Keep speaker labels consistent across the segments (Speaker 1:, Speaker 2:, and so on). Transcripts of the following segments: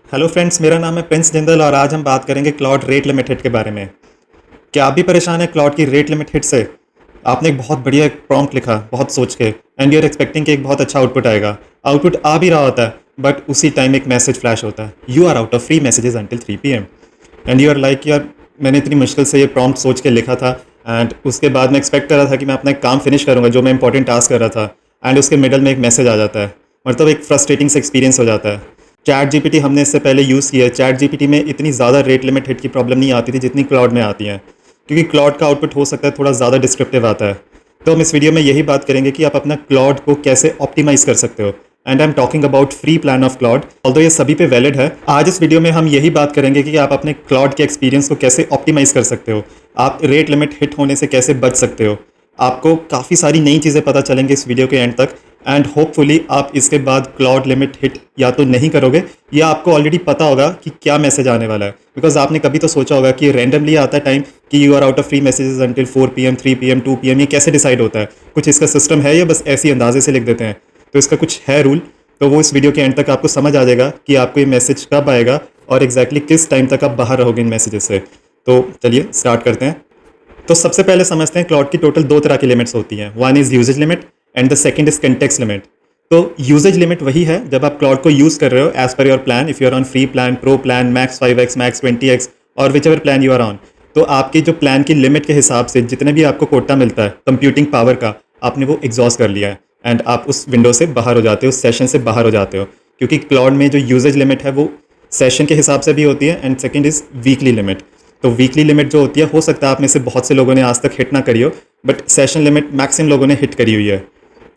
Speaker 1: Hello friends, मेरा नाम है प्रिंस जिंदल और आज हम बात करेंगे क्लाउड रेट लिमिट हिट के बारे में। क्या आप भी परेशान है क्लाउड की रेट लिमिट हिट से? आपने एक बहुत बढ़िया एक प्रॉम्प्ट लिखा बहुत सोच के एंड यू आर एक्सपेक्टिंग कि एक बहुत अच्छा आउटपुट आएगा। आउटपुट आ भी रहा होता है बट उसी टाइम एक मैसेज फ्लैश होता है, you are out of free messages until 3 PM। And you are like यार, मैंने इतनी मुश्किल से ये प्रॉम्प्ट सोच के लिखा था एंड उसके बाद मैं एक्सपेक्ट कर रहा था कि मैं अपना एक काम फिनिश करूँगा जो मैं इंपॉर्टेंट टास्क कर रहा था एंड उसके मिडल में एक मैसेज आ जाता है। मतलब एक फ्रस्ट्रेटिंग से एक्सपीरियंस हो जाता है। चैट जीपीटी हमने इससे पहले यूज़ किया है। चैट जीपीटी में इतनी ज़्यादा रेट लिमिट हिट की प्रॉब्लम नहीं आती थी जितनी क्लाउड में आती हैं, क्योंकि क्लाउड का आउटपुट हो सकता है थोड़ा ज़्यादा डिस्क्रिप्टिव आता है। तो हम इस वीडियो में यही बात करेंगे कि आप अपना क्लाउड को कैसे ऑप्टिमाइज़ कर सकते हो। And I am talking about free plan of cloud, although ये सभी पे वैलिड है। आज इस वीडियो में हम यही बात करेंगे कि आप अपने क्लाउड के एक्सपीरियंस को कैसे ऑप्टिमाइज़ कर सकते हो, आप रेट लिमिट हिट होने से कैसे बच सकते हो। आपको काफ़ी सारी नई चीज़ें पता चलेंगी इस वीडियो के एंड तक एंड होपफुली आप इसके बाद क्लाउड लिमिट हिट या तो नहीं करोगे या आपको ऑलरेडी पता होगा कि क्या मैसेज आने वाला है। बिकॉज आपने कभी तो सोचा होगा कि रैंडमली आता है टाइम कि you are out of free messages until 4 PM 3 PM 2 PM, ये कैसे डिसाइड होता है? कुछ इसका सिस्टम है या बस ऐसी अंदाजे से लिख देते हैं? तो इसका कुछ है रूल, तो वो इस वीडियो के एंड तक आपको समझ आ जाएगा कि आपको ये मैसेज कब आएगा और एग्जैक्टली किस टाइम तक आप बाहर रहोगे इन मैसेजेस से। तो चलिए स्टार्ट करते हैं। तो सबसे पहले समझते हैं क्लाउड की टोटल दो तरह की लिमिट्स होती हैं। One is usage limit and the second is context limit. तो यूजेज लिमिट वही है जब आप क्लाउड को यूज़ कर रहे हो as per your plan, if you are on free plan, pro plan, max 5x, max 20x और whichever plan you are on. तो आपकी जो प्लान की लिमिट के हिसाब से जितने भी आपको कोटा मिलता है कंप्यूटिंग पावर का, आपने वो एग्जॉस्ट कर लिया है एंड आप उस विंडो से बाहर हो जाते हो, उस सेशन से बाहर हो जाते हो। क्योंकि क्लाउड में जो यूजेज लिमिट है वो सेशन के हिसाब से भी होती है and second is weekly limit. तो वीकली लिमिट जो होती है, हो सकता है आप में से बहुत से लोगों ने आज तक हिट ना करी हो, बट सेशन लिमिट मैक्सिमम लोगों ने हिट करी हुई है।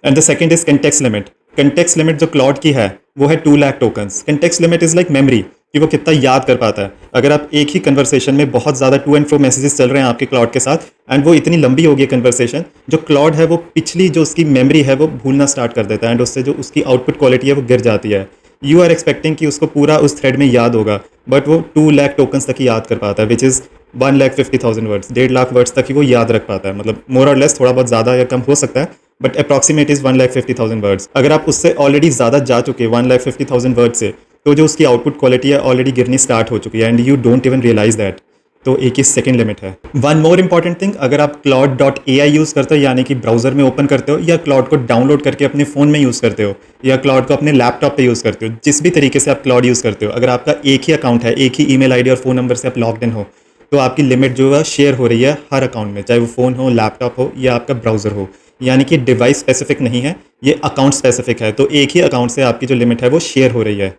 Speaker 1: And the second is context limit. Context limit जो क्लाउड की है वो है 2 lakh tokens. Context limit is like memory, कि वो कितना याद कर पाता है। अगर आप एक ही कन्वर्सेशन में बहुत ज़्यादा टू एंड फ्रो मैसेजेस चल रहे हैं आपके क्लाउड के साथ एंड वो इतनी लंबी होगी कन्वर्सेशन, जो क्लाउड है वो पिछली जो उसकी मेमोरी है वो भूलना स्टार्ट कर देता है एंड उससे जो उसकी आउटपुट क्वालिटी है वो गिर जाती है। यू आर एक्सपेक्टिंग कि उसको पूरा उस थ्रेड में याद होगा बट वो 2 लाख टोकन्स तक ही याद कर पाता है, which is 1,50,000 words, 1.5 lakh words तक ही वो याद रख पाता है। मतलब मोर और लेस, थोड़ा बहुत ज़्यादा या कम हो सकता है बट अप्रॉक्सीमेट इज़ 1,50,000 वर्ड्स। अगर आप उससे ऑलरेडी ज़्यादा जा चुके 1,50,000 वर्ड से, तो जो उसकी आउटपुट क्वालिटी है ऑलरेडी गिरनी स्टार्ट हो चुकी है and you don't even realise that. तो एक ही सेकंड लिमिट है। वन मोर इंपॉर्टेंट थिंग, अगर आप cloud.ai यूज़ करते हो यानी कि ब्राउजर में ओपन करते हो या क्लाउड को डाउनलोड करके अपने फ़ोन में यूज़ करते हो या क्लाउड को अपने लैपटॉप पे यूज़ करते हो, जिस भी तरीके से आप क्लाउड यूज़ करते हो, अगर आपका एक ही अकाउंट है, एक ही ईमेल आईडी और फ़ोन नंबर से आप लॉग्ड इन हो, तो आपकी लिमिट जो है शेयर हो रही है हर अकाउंट में, चाहे वो फ़ोन हो, लैपटॉप हो या आपका ब्राउज़र हो। यानी कि डिवाइस स्पेसिफिक नहीं है, ये अकाउंट स्पेसिफिक है। तो एक ही अकाउंट से आपकी जो लिमिट है वो शेयर हो रही है।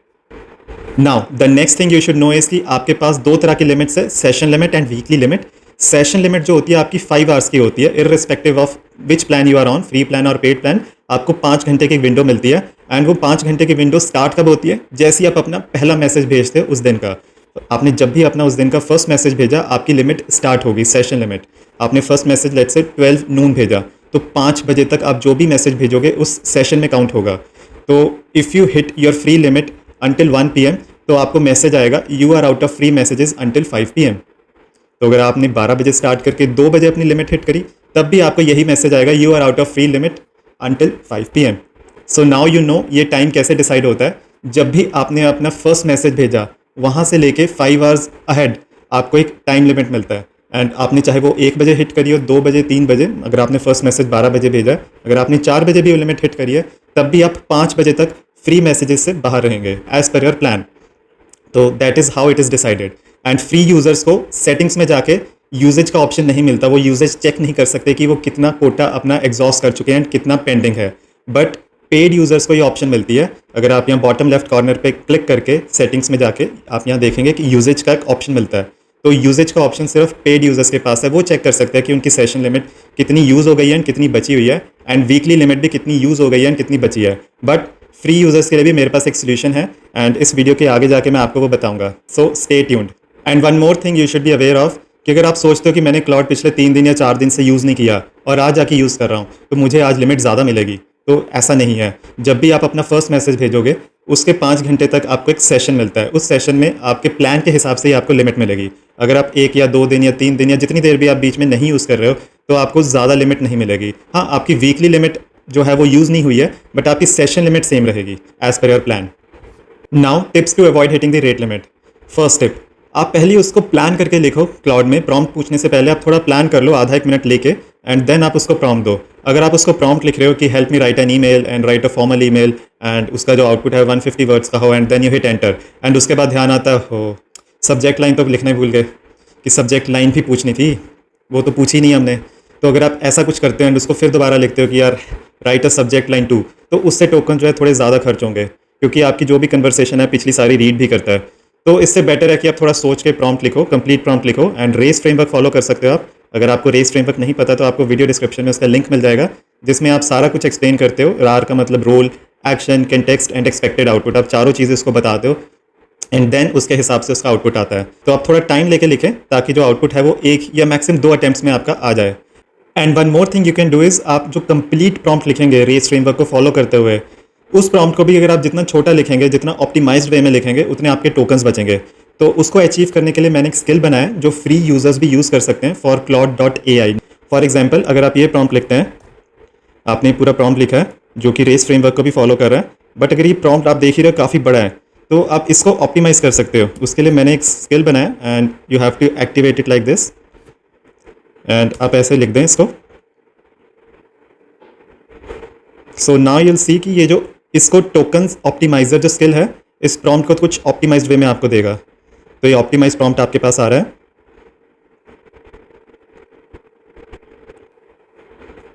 Speaker 1: Now the next thing you should know is कि आपके पास दो तरह की लिमिट्स है, session limit and weekly limit. Session limit जो होती है आपकी 5 आवर्स की होती है, irrespective of which plan you are on, free plan और पेड प्लान। आपको 5 घंटे की विंडो मिलती है एंड वो 5 घंटे की विंडो स्टार्ट कब होती है? जैसे ही आप अपना पहला मैसेज भेजते हो उस दिन का। तो आपने जब भी अपना उस दिन का फर्स्ट मैसेज भेजा, आपकी लिमिट स्टार्ट होगी, सेशन लिमिट। आपने फर्स्ट मैसेज लेट्स से 12 नून भेजा, तो 5 बजे तक आप जो भी मैसेज भेजोगे उस सेशन में काउंट होगा। तो if you hit your free limit until 1 PM, तो आपको मैसेज आएगा you are out of free messages until 5 PM। तो अगर आपने 12 बजे स्टार्ट करके 2 बजे अपनी लिमिट हिट करी, तब भी आपको यही मैसेज आएगा you are out of free limit until 5 PM। So now you know ये टाइम कैसे डिसाइड होता है। जब भी आपने अपना फर्स्ट मैसेज भेजा, वहाँ से लेके 5 आवर्स अहेड आपको एक टाइम लिमिट मिलता है एंड आपने चाहे वो 1 बजे हिट करी हो, 2 बजे, 3 बजे, अगर आपने फर्स्ट मैसेज 12 बजे भेजा, अगर आपने 4 बजे भी वो लिमिट हिट करी है, तब भी आप 5 बजे तक फ्री मैसेजेस से बाहर रहेंगे एज पर योर प्लान। तो that is how it is decided. And free users को सेटिंग्स में जाके यूजेज का ऑप्शन नहीं मिलता, वो यूजेज चेक नहीं कर सकते कि वो कितना कोटा अपना एग्जॉस्ट कर चुके हैं एंड कितना पेंडिंग है। बट पेड यूज़र्स को ये ऑप्शन मिलती है। अगर आप यहाँ बॉटम लेफ्ट कॉर्नर पे क्लिक करके सेटिंग्स में जाके आप यहाँ देखेंगे कि यूजेज का एक ऑप्शन मिलता है। तो यूजेज का ऑप्शन सिर्फ पेड यूज़र्स के पास है, वो चेक कर सकते हैं कि उनकी सेशन लिमिट कितनी यूज़ हो गई है एंड कितनी बची हुई है, एंड वीकली लिमिट भी कितनी यूज़ हो गई है एंड कितनी बची है। बट फ्री यूज़र्स के लिए भी मेरे पास एक सोल्यूशन है एंड इस वीडियो के आगे जाके मैं आपको वो बताऊंगा। So stay tuned. And one more thing you should be aware of कि अगर आप सोचते हो कि मैंने क्लाउड पिछले 3 दिन या 4 दिन से यूज़ नहीं किया और आज जाके यूज़ कर रहा हूँ तो मुझे आज लिमिट ज़्यादा मिलेगी, तो ऐसा नहीं है। जब भी आप अपना फर्स्ट मैसेज भेजोगे उसके 5 घंटे तक आपको एक सेशन मिलता है। उस सेशन में आपके प्लान के हिसाब से ही आपको लिमिट मिलेगी। अगर आप 1 या 2 दिन या 3 दिन या जितनी देर भी आप बीच में नहीं यूज़ कर रहे हो तो आपको ज़्यादा लिमिट नहीं मिलेगी। हाँ, आपकी वीकली लिमिट जो है वो यूज़ नहीं हुई है बट आपकी सेशन लिमिट सेम रहेगी as per your plan. Now tips to avoid hitting the rate limit. First tip, आप पहले उसको प्लान करके लिखो। क्लाउड में प्रॉम्प्ट पूछने से पहले आप थोड़ा प्लान कर लो, आधा एक मिनट लेके, एंड देन आप उसको प्रॉम्प्ट दो। अगर आप उसको प्रॉम्प्ट लिख रहे हो कि help me write an email and write a formal email, and उसका जो आउटपुट है 150 वर्ड्स का हो, and then you hit enter, and उसके बाद ध्यान आता हो सब्जेक्ट लाइन तो लिखना ही भूल गए, कि सब्जेक्ट लाइन भी पूछनी थी, वो तो पूछी नहीं हमने। तो अगर आप ऐसा कुछ करते हो एंड उसको फिर दोबारा लिखते हो कि यार write a subject line too, तो उससे टोकन जो है थोड़े ज़्यादा खर्च होंगे, क्योंकि आपकी जो भी कन्वर्सेशन है पिछली सारी रीड भी करता है। तो इससे बेटर है कि आप थोड़ा सोच के प्रॉम्प्ट लिखो, कंप्लीट प्रॉम्प्ट लिखो, एंड रेस फ्रेमवर्क फॉलो कर सकते हो आप। अगर आपको रेस फ्रेमवर्क नहीं पता तो आपको वीडियो डिस्क्रिप्शन में उसका लिंक मिल जाएगा, जिसमें आप सारा कुछ एक्सप्लेन करते हो। रार का मतलब role, action, context and expected output, आप चारों चीज़ें उसको बताते हो, एंड देन उसके हिसाब से उसका आउटपुट आता है। तो आप थोड़ा टाइम लेके लिखें ताकि जो आउटपुट है वो एक या मैक्सिमम 2 अटेम्प्ट्स में आपका आ जाए। And one more thing you can do is, आप जो कंप्लीट प्रॉम्प्ट लिखेंगे रेस फ्रेमवर्क को फॉलो करते हुए, उस प्रॉम्प्ट को भी अगर आप जितना छोटा लिखेंगे, जितना ऑप्टिमाइज्ड वे में लिखेंगे, उतने आपके टोकन्स बचेंगे। तो उसको अचीव करने के लिए मैंने एक स्किल बनाया है जो फ्री यूजर्स भी यूज़ कर सकते हैं, फॉर claude.ai। फॉर एग्जाम्पल, अगर आप ये प्रॉम्प्ट लिखते हैं, आपने पूरा प्रॉम्प्ट लिखा है जो कि रेस फ्रेमवर्क को भी फॉलो कर रहा है, बट अगर ये प्रॉम्प्ट आप देख ही रहे हो काफ़ी बड़ा है, तो आप इसको ऑप्टिमाइज कर सकते हो। उसके लिए मैंने एक स्किल बनाया, and you have to activate it like this, and आप ऐसे लिख दें इसको। सो नाउ यूल सी कि ये जो इसको टोकन्स ऑप्टिमाइजर जो स्किल है, इस प्रॉम्प्ट को कुछ ऑप्टिमाइज्ड वे में आपको देगा। तो ये ऑप्टिमाइज प्रॉम्प्ट आपके पास आ रहा है।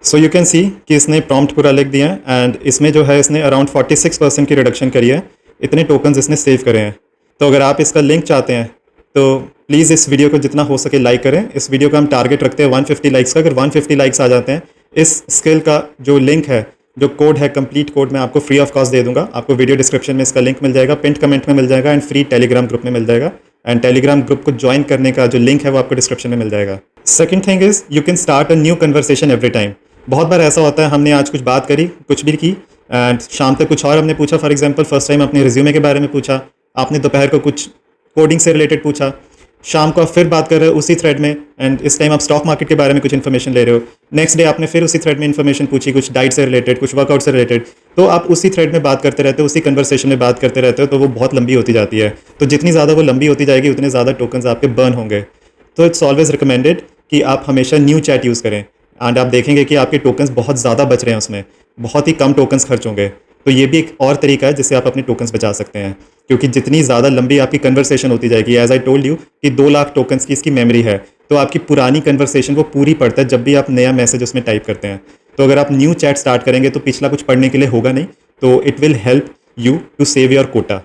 Speaker 1: सो यू कैन सी कि इसने प्रॉम्प्ट पूरा लिख दिया है, एंड इसमें जो है इसने अराउंड 46% की रिडक्शन करी है, इतने टोकन्स इसने सेव करे हैं। तो अगर आप इसका लिंक चाहते हैं तो प्लीज़ इस वीडियो को जितना हो सके लाइक करें। इस वीडियो का हम टारगेट रखते हैं 150 लाइक्स का। अगर 150 लाइक्स आ जाते हैं, इस स्किल का जो लिंक है, जो कोड है, कंप्लीट कोड मैं आपको फ्री ऑफ कॉस्ट दे दूंगा। आपको वीडियो डिस्क्रिप्शन में इसका लिंक मिल जाएगा, पिंट कमेंट में मिल जाएगा, एंड फ्री टेलीग्राम ग्रुप में मिल जाएगा। एंड टेलीग्राम ग्रुप को ज्वाइन करने का जो लिंक है वो आपको डिस्क्रिप्शन में मिल जाएगा। Second thing is, you can start a new conversation every time. बहुत बार ऐसा होता है, हमने आज कुछ बात करी, कुछ भी की, एंड शाम तक कुछ और हमने पूछा। फॉर एग्जाम्पल, फर्स्ट टाइम अपने रिज्यूमे के बारे में पूछा, आपने दोपहर को कुछ कोडिंग से रिलेटेड पूछा, शाम को आप फिर बात कर रहे हो उसी थ्रेड में, एंड इस टाइम आप स्टॉक मार्केट के बारे में कुछ इन्फॉर्मेशन ले रहे हो। नेक्स्ट डे आपने फिर उसी थ्रेड में इन्फॉर्मेशन पूछी, कुछ डाइट से रिलेटेड, कुछ वर्कआउट से रिलेटेड। तो आप उसी थ्रेड में बात करते रहते हो, उसी कन्वर्सेशन में बात करते रहते हो, तो वो बहुत लंबी होती जाती है। तो जितनी ज़्यादा वो लंबी होती जाएगी, उतने ज़्यादा टोकन्स आपके बर्न होंगे। तो इट्स ऑलवेज रिकमेंडेड कि आप हमेशा न्यू चैट यूज़ करें, एंड आप देखेंगे कि आपके टोकन्स बहुत ज़्यादा बच रहे हैं, उसमें बहुत ही कम टोकन्स खर्च होंगे। तो ये भी एक और तरीका है जिससे आप अपने टोकन्स बचा सकते हैं, क्योंकि जितनी ज़्यादा लंबी आपकी कन्वर्सेशन होती जाएगी, एज आई टोल्ड यू कि 2 लाख टोकन्स की इसकी मेमोरी है, तो आपकी पुरानी कन्वर्सेशन वो पूरी पड़ता है जब भी आप नया मैसेज उसमें टाइप करते हैं। तो अगर आप न्यू चैट स्टार्ट करेंगे तो पिछला कुछ पढ़ने के लिए होगा नहीं, तो it will help you to save your quota.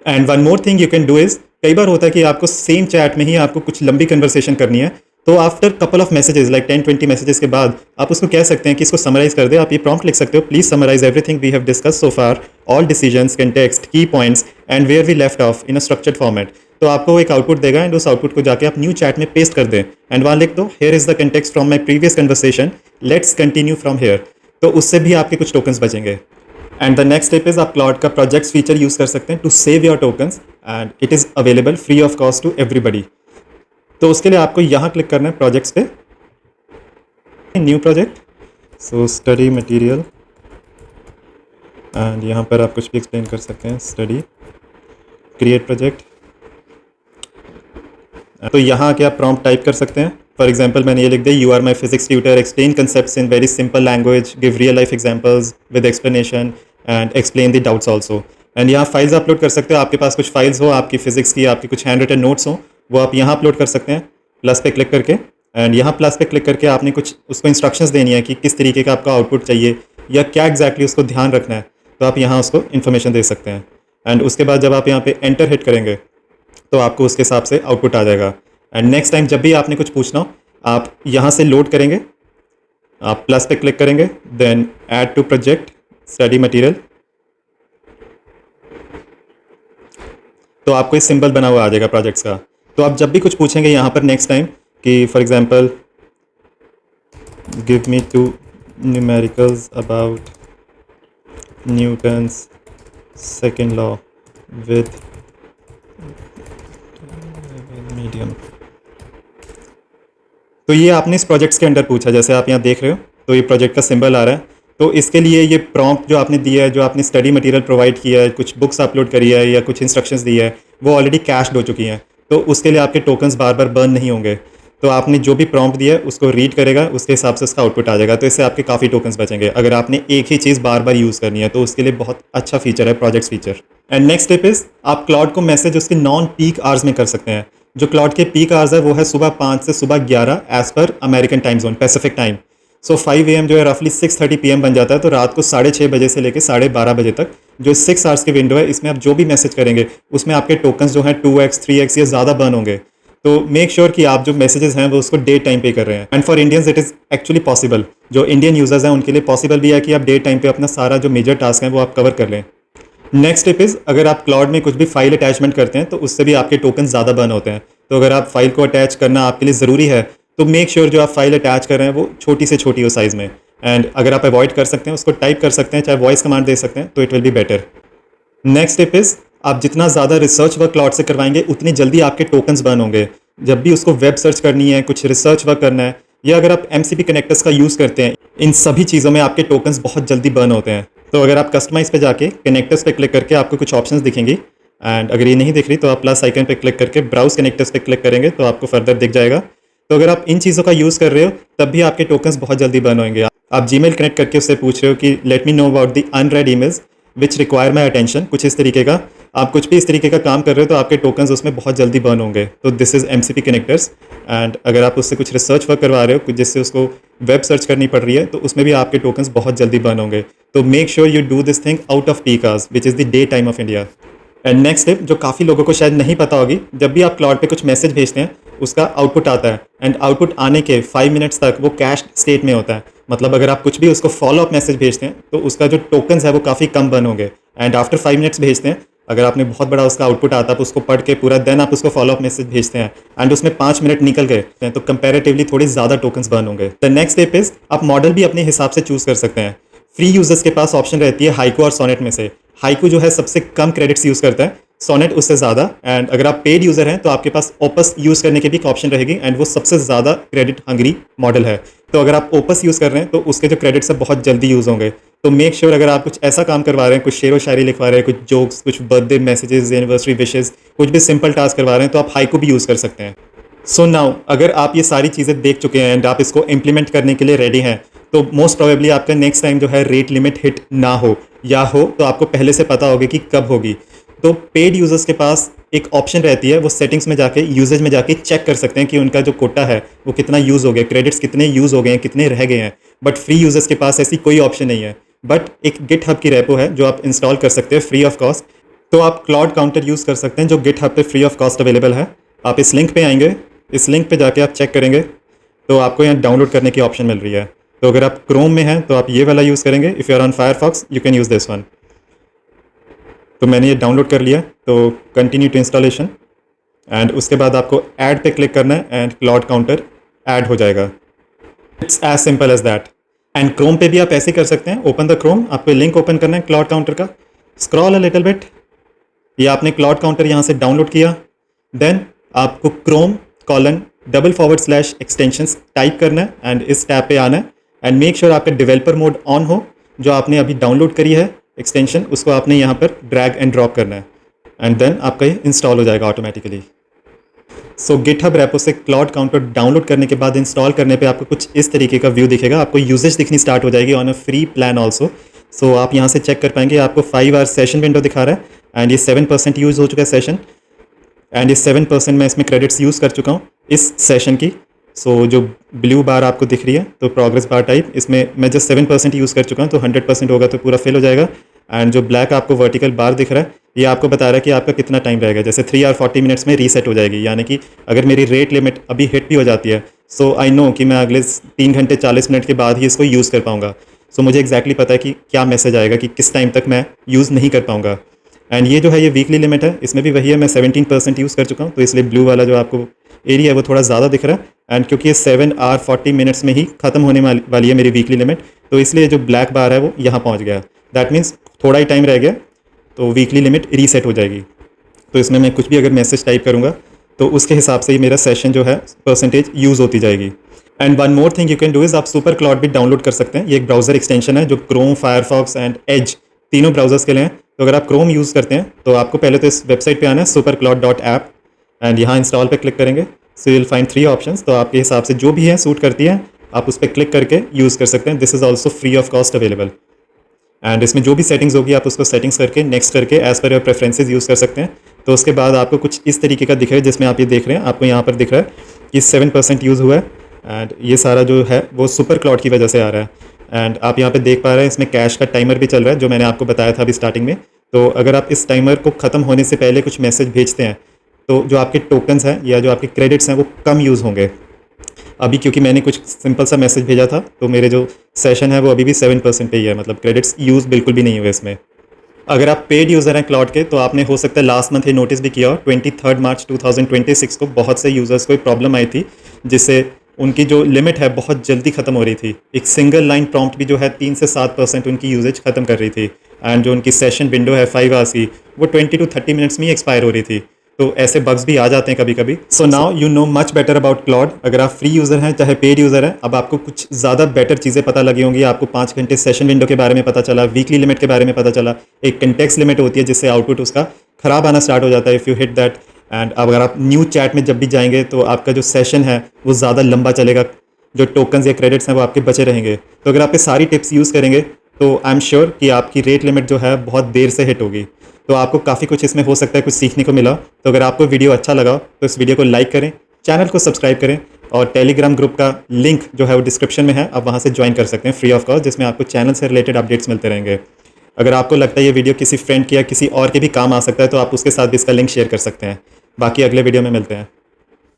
Speaker 1: And one more thing you can do is, कई बार होता है कि आपको सेम चैट में ही आपको कुछ लंबी कन्वर्सेशन करनी है, तो after couple of messages like 10-20 messages के बाद आप उसको कह सकते हैं कि इसको समराइज कर दे। आप ये प्रॉम्प्ट लिख सकते हो, please summarise everything we have discuss so far, all decisions, context, key points and where we left off in a structured format. तो आपको एक आउटपुट देगा, एंड उस आउटपुट को जाके आप न्यू चैट में पेस्ट कर दें, एंड वहाँ लिख दो here is the context from my previous conversation, let's continue from here. तो उससे भी आपके कुछ टोकन्स बचेंगे। And the next step is, आप क्लाउड का प्रोजेक्ट्स फीचर यूज़ कर सकते हैं to save your tokens, and it is available free of cost to everybody. तो उसके लिए आपको यहाँ क्लिक करना है प्रोजेक्ट्स पे, new project, so study material, and यहाँ पर आप कुछ भी एक्सप्लेन कर सकते हैं, स्टडी, क्रिएट प्रोजेक्ट। तो यहाँ आके आप प्रॉम्प्ट टाइप कर सकते हैं। फॉर एग्जाम्पल मैंने ये लिख दिया, you are my physics tutor, explain concepts in very simple language, give real life examples with explanation and explain the doubts also. एंड यहाँ फाइल्स अपलोड कर सकते हो, आपके पास कुछ फाइल्स हो आपकी फिजिक्स की, आपकी कुछ हैंड रिटन नोट्स हो, वो आप यहाँ अपलोड कर सकते हैं प्लस पे क्लिक करके। एंड यहाँ प्लस पे क्लिक करके आपने कुछ उसको इंस्ट्रक्शंस देनी है कि किस तरीके का आपका आउटपुट चाहिए या क्या एग्जैक्टली उसको ध्यान रखना है, तो आप यहाँ उसको इन्फॉर्मेशन दे सकते हैं। एंड उसके बाद जब आप यहाँ पे एंटर हिट करेंगे तो आपको उसके हिसाब से आउटपुट आ जाएगा। एंड नेक्स्ट टाइम जब भी आपने कुछ पूछना हो, आप यहाँ से लोड करेंगे, आप प्लस पे क्लिक करेंगे, then add to project study material, तो आपको इस सिंबल बना हुआ आ जाएगा प्रोजेक्ट्स का। तो आप जब भी कुछ पूछेंगे यहाँ पर नेक्स्ट टाइम कि for example give me 2 numericals about Newton's second law with medium, तो ये आपने इस प्रोजेक्ट्स के अंडर पूछा, जैसे आप यहाँ देख रहे हो, तो ये प्रोजेक्ट का सिंबल आ रहा है। तो इसके लिए ये प्रॉम्प्ट जो आपने दिया है, जो आपने स्टडी मटेरियल प्रोवाइड किया है, कुछ बुक्स अपलोड करी है या कुछ इंस्ट्रक्शंस दी है, वो ऑलरेडी कैश्ड हो चुकी हैं। तो उसके लिए आपके टोकन्स बार बार बर्न नहीं होंगे। तो आपने जो भी प्रॉम्प्ट दिया है उसको रीड करेगा, उसके हिसाब से उसका आउटपुट आ जाएगा। तो इससे आपके काफ़ी टोकन्स बचेंगे। अगर आपने एक ही चीज़ बार बार यूज़ करनी है तो उसके लिए बहुत अच्छा फीचर है projects feature. And next step is आप क्लाउड को मैसेज उसके नॉन पीक आवर्स में कर सकते हैं। जो क्लाउड के पीक आवर्स है वो है सुबह 5 से सुबह 11 as per American time zone, Pacific time. So 5 AM जो है रफली 6:30 PM बन जाता है। तो रात को 6:30 बजे से लेकर 12:30 बजे तक जो 6 आवर्स की विंडो है, इसमें आप जो भी मैसेज करेंगे उसमें आपके टोकन्स जो हैं 2x 3x या ज़्यादा बर्न होंगे। तो मेक श्योर कि आप जो मैसेजेस हैं वो उसको डे टाइम पे कर रहे हैं। And for Indians it is actually possible. जो इंडियन यूजर्स हैं उनके लिए पॉसिबल भी है कि आप डे टाइम पे अपना सारा जो मेजर टास्क हैं वो आप कवर कर लें। नेक्स्ट स्टेप इज़ अगर आप क्लाउड में कुछ भी फाइल अटैचमेंट करते हैं तो उससे भी आपके टोकन ज़्यादा बर्न होते हैं। तो अगर आप फाइल को अटैच करना आपके लिए ज़रूरी है तो मेक श्योर जो आप फाइल अटैच कर रहे हैं वो छोटी से छोटी हो साइज़ में। एंड अगर आप अवॉइड कर सकते हैं उसको टाइप कर सकते हैं, चाहे वॉइस कमांड दे सकते हैं, तो it will be better. Next step is आप जितना ज़्यादा रिसर्च वर्क क्लाउड से करवाएंगे उतनी जल्दी आपके टोकन्स बर्न होंगे। जब भी उसको वेब सर्च करनी है, कुछ रिसर्च वर्क करना है, या अगर आप MCP कनेक्टर्स का यूज़ करते हैं, इन सभी चीज़ों में आपके टोकन्स बहुत जल्दी बर्न होते हैं। तो अगर आप कस्टमाइज़ पे जाके कनेक्टर्स पे क्लिक करके आपको कुछ ऑप्शंस दिखेंगी। एंड अगर ये नहीं दिख रही तो आप प्लस आइकन पे क्लिक करके ब्राउज कनेक्टर्स पे क्लिक करेंगे तो आपको फर्दर दिख जाएगा। तो अगर आप इन चीज़ों का यूज़ कर रहे हो तब भी आपके टोकन्स बहुत जल्दी बर्न होंगे। आप जीमेल कनेक्ट करके उससे पूछ रहे हो कि let me know about the unread emails which require my attention, कुछ इस तरीके का। आप कुछ भी इस तरीके का काम कर रहे हो तो आपके टोकन्स उसमें बहुत जल्दी बर्न होंगे। तो this is MCP connectors. And अगर आप उससे कुछ रिसर्च वर्क करवा रहे हो, कुछ जिससे उसको वेब सर्च करनी पड़ रही है, तो उसमें भी आपके टोकन्स बहुत जल्दी बर्न होंगे। तो make sure you do this thing out off peak hours which is the day time of India. And next step जो काफ़ी लोगों को शायद नहीं पता होगी, जब भी आप क्लाउड पे कुछ मैसेज भेजते हैं उसका आउटपुट आता है। एंड आउटपुट आने के 5 मिनट्स तक वो कैश स्टेट में होता है। मतलब अगर आप कुछ भी उसको फॉलो अप मैसेज भेजते हैं तो उसका जो टोकन्स है वो काफ़ी कम बर्न होंगे। एंड आफ्टर 5 मिनट्स भेजते हैं, अगर आपने बहुत बड़ा उसका आउटपुट आता है तो उसको पढ़ के पूरा देन आप उसको फॉलो अप मैसेज भेजते हैं एंड उसमें 5 मिनट निकल गए तो कंपैरेटिवली थोड़ी ज़्यादा टोकन्स बर्न होंगे। द नेक्स्ट स्टेप इज आप मॉडल भी अपने हिसाब से चूज़ कर सकते हैं। फ्री यूजर्स के पास ऑप्शन रहती है हाइकू और सोनेट में से। हाइकू जो है सबसे कम क्रेडिट्स यूज़ करता है, सोनेट उससे ज़्यादा। एंड अगर आप पेड यूज़र हैं तो आपके पास ओपस यूज़ करने की भी एक ऑप्शन रहेगी एंड वो सबसे ज़्यादा क्रेडिट हंगरी मॉडल है। तो अगर आप ओपस यूज़ कर रहे हैं तो उसके जो क्रेडिट्स है बहुत जल्दी यूज़ होंगे। तो मेक श्योर अगर आप कुछ ऐसा काम करवा रहे हैं, कुछ शेर व शायरी लिखवा रहे हैं, कुछ जोक्स, कुछ बर्थडे मैसेजेस, एनिवर्सरी विशेज़, कुछ भी सिंपल टास्क करवा रहे हैं तो आप हाइकू भी यूज़ कर सकते हैं। सो नाउ अगर आप ये सारी चीज़ें देख चुके हैं एंड आप इसको इम्प्लीमेंट करने के लिए रेडी हैं तो मोस्ट प्रोबेबली आपका नेक्स्ट टाइम जो है रेट लिमिट हिट ना हो, या हो तो आपको पहले से पता होगा कि कब होगी। तो पेड यूजर्स के पास एक ऑप्शन रहती है, वो सेटिंग्स में जाके यूजेज में जाके चेक कर सकते हैं कि उनका जो कोटा है वो कितना यूज़ हो गया, क्रेडिट्स कितने यूज़ हो गए हैं, कितने रह गए हैं। बट फ्री यूजर्स के पास ऐसी कोई ऑप्शन नहीं है। बट एक गिटहब की रेपो है जो आप इंस्टॉल कर सकते हैं फ्री ऑफ कॉस्ट। तो आप क्लाउड काउंटर यूज़ कर सकते हैं जो गिटहब पे फ्री ऑफ कॉस्ट अवेलेबल है। आप इस लिंक पे आएंगे, इस लिंक पे जाके आप चेक करेंगे तो आपको यहाँ डाउनलोड करने की ऑप्शन मिल रही है। तो अगर आप क्रोम में हैं तो आप ये वाला यूज़ करेंगे। If you are on Firefox you can use this one. तो मैंने ये डाउनलोड कर लिया, तो कंटिन्यू टू इंस्टॉलेशन एंड उसके बाद आपको ऐड पे क्लिक करना है एंड क्लाउड काउंटर ऐड हो जाएगा। It's as simple as that. And Chrome पे भी आप ऐसे कर सकते हैं। ओपन द क्रोम, आपको लिंक ओपन करना है क्लाउड काउंटर का, स्क्रॉल अ लिटिल बिट, ये आपने क्लाउड काउंटर यहाँ से डाउनलोड किया। देन आपको chrome:/extensions टाइप करना है एंड इस टैब पे आना है एंड मेक श्योर आपका डेवलपर मोड ऑन हो। जो आपने अभी डाउनलोड करी है एक्सटेंशन उसको आपने यहाँ पर ड्रैग एंड ड्रॉप करना है एंड देन आपका ये इंस्टॉल हो जाएगा ऑटोमेटिकली। सो गिटहब रेपो से क्लाउड काउंटर डाउनलोड करने के बाद इंस्टॉल करने पे आपको कुछ इस तरीके का व्यू दिखेगा। आपको यूजेज दिखनी स्टार्ट हो जाएगी on a free plan also. So आप यहाँ से चेक कर पाएंगे, आपको 5 आवर सेशन विंडो दिखा रहा है एंड ये 7% यूज़ हो चुका है सेशन एंड ये 7% मैं इसमें क्रेडिट्स यूज़ कर चुका हूँ इस सेशन की। सो जो ब्लू बार आपको दिख रही है तो प्रोग्रेस बार टाइप, इसमें मैं जस्ट 7% यूज़ कर चुका हूँ। तो 100% होगा तो पूरा फिल हो जाएगा। एंड जो ब्लैक आपको वर्टिकल बार दिख रहा है ये आपको बता रहा है कि आपका कितना टाइम रहेगा। जैसे 3 आवर 40 मिनट्स में रीसेट हो जाएगी, यानी कि अगर मेरी रेट लिमिट अभी हिट भी हो जाती है सो आई नो कि मैं अगले 3 घंटे 40 मिनट के बाद ही इसको यूज़ कर पाऊँगा। सो मुझे एक्जैक्टली पता है कि क्या मैसेज आएगा, कि किस टाइम तक मैं यूज़ नहीं कर पाऊँगा। एंड ये जो है ये वीकली लिमिट है, इसमें भी वही है, मैं 17% यूज़ कर चुका हूँ। तो इसलिए ब्लू वाला जो आपको एरिया है वो थोड़ा ज़्यादा दिख रहा है। एंड क्योंकि ये 7 आवर 40 मिनट्स में ही ख़त्म होने वाली है मेरी वीकली लिमिट, तो इसलिए जो ब्लैक बार है वो यहाँ पहुँच गया। दैट मीन्स थोड़ा ही टाइम रह गया तो वीकली लिमिट रीसेट हो जाएगी। तो इसमें मैं कुछ भी अगर मैसेज टाइप करूँगा तो उसके हिसाब से ही मेरा सेशन जो है परसेंटेज यूज़ होती जाएगी। And one more thing you can do is आप सुपर क्लॉड भी डाउनलोड कर सकते हैं। ये एक ब्राउज़र एक्सटेंशन है जो क्रोम, फायरफॉक्स एंड एज तीनों ब्राउजर्स के लिए हैं। तो अगर आप क्रोम यूज़ करते हैं तो आपको पहले तो इस वेबसाइट पे आना है supercloud.app एंड यहाँ इंस्टॉल पे क्लिक करेंगे। So you will find 3 options. तो आपके हिसाब से जो भी है सूट करती है आप उस पर क्लिक करके यूज़ कर सकते हैं। This is also free of cost available and इसमें जो भी सेटिंग्स होगी आप उसको सेटिंग्स करके नेक्स्ट करके as per your preferences use कर सकते हैं। तो उसके बाद आपको कुछ इस तरीके का दिख रहा है जिसमें आप ये देख रहे हैं, आपको यहाँ पर दिख रहा है कि 7% यूज़ हुआ है एंड ये सारा जो है वो सुपर क्लाउड की वजह से आ रहा है। एंड आप यहाँ पे देख पा रहे हैं इसमें कैश का टाइमर भी चल रहा है जो मैंने आपको बताया था अभी स्टार्टिंग में। तो अगर आप इस टाइमर को ख़त्म होने से पहले कुछ मैसेज भेजते हैं तो जो आपके टोकन्स हैं या जो आपके क्रेडिट्स हैं वो कम यूज़ होंगे। अभी क्योंकि मैंने कुछ सिंपल सा मैसेज भेजा था तो मेरे जो सेशन है वो अभी भी 7% पे ही है, मतलब क्रेडिट्स यूज़ बिल्कुल भी नहीं हुए इसमें। अगर आप पेड यूज़र हैं क्लाउड के तो आपने हो सकता है लास्ट मंथ ये नोटिस भी किया हो, 23 मार्च 2026 को बहुत से यूज़र्स को प्रॉब्लम आई थी जिससे उनकी जो लिमिट है बहुत जल्दी ख़त्म हो रही थी। एक सिंगल लाइन प्रॉम्प्ट भी जो है 3 से 7% उनकी यूजेज ख़त्म कर रही थी एंड जो उनकी सेशन विंडो है 5 आवर्स की वो 20 to 30 मिनट्स में ही एक्सपायर हो रही थी। तो ऐसे बग्स भी आ जाते हैं कभी कभी। सो now you no much better about cloud. अगर आप फ्री यूज़र हैं चाहे पेड यूज़र हैं, अब आपको कुछ ज़्यादा बेटर चीज़ें पता लगी होंगी। आपको 5 घंटे सेशन विंडो के बारे में पता चला, वीकली लिमिट के बारे में पता चला, एक कंटेक्स्ट लिमिट होती है जिससे आउटपुट उसका ख़राब आना स्टार्ट हो जाता है if you hit that. And अब अगर आप न्यू चैट में जब भी जाएंगे तो आपका जो सेशन है वो ज़्यादा लंबा चलेगा, जो टोकन्स या क्रेडिट्स हैं वो आपके बचे रहेंगे। तो अगर आप ये सारी टिप्स यूज़ करेंगे तो आई एम श्योर कि आपकी रेट लिमिट जो है बहुत देर से हिट होगी। तो आपको काफ़ी कुछ इसमें हो सकता है कुछ सीखने को मिला। तो अगर आपको वीडियो अच्छा लगा तो इस वीडियो को लाइक करें, चैनल को सब्सक्राइब करें और टेलीग्राम ग्रुप का लिंक जो है वो डिस्क्रिप्शन में है, आप वहाँ से ज्वाइन कर सकते हैं फ्री ऑफ कॉस्ट, जिसमें आपको चैनल से रिलेटेड अपडेट्स मिलते रहेंगे। अगर आपको लगता है ये वीडियो किसी फ्रेंड की या किसी और के भी काम आ सकता है तो आप उसके साथ भी इसका लिंक शेयर कर सकते हैं। बाकी अगले वीडियो में मिलते हैं।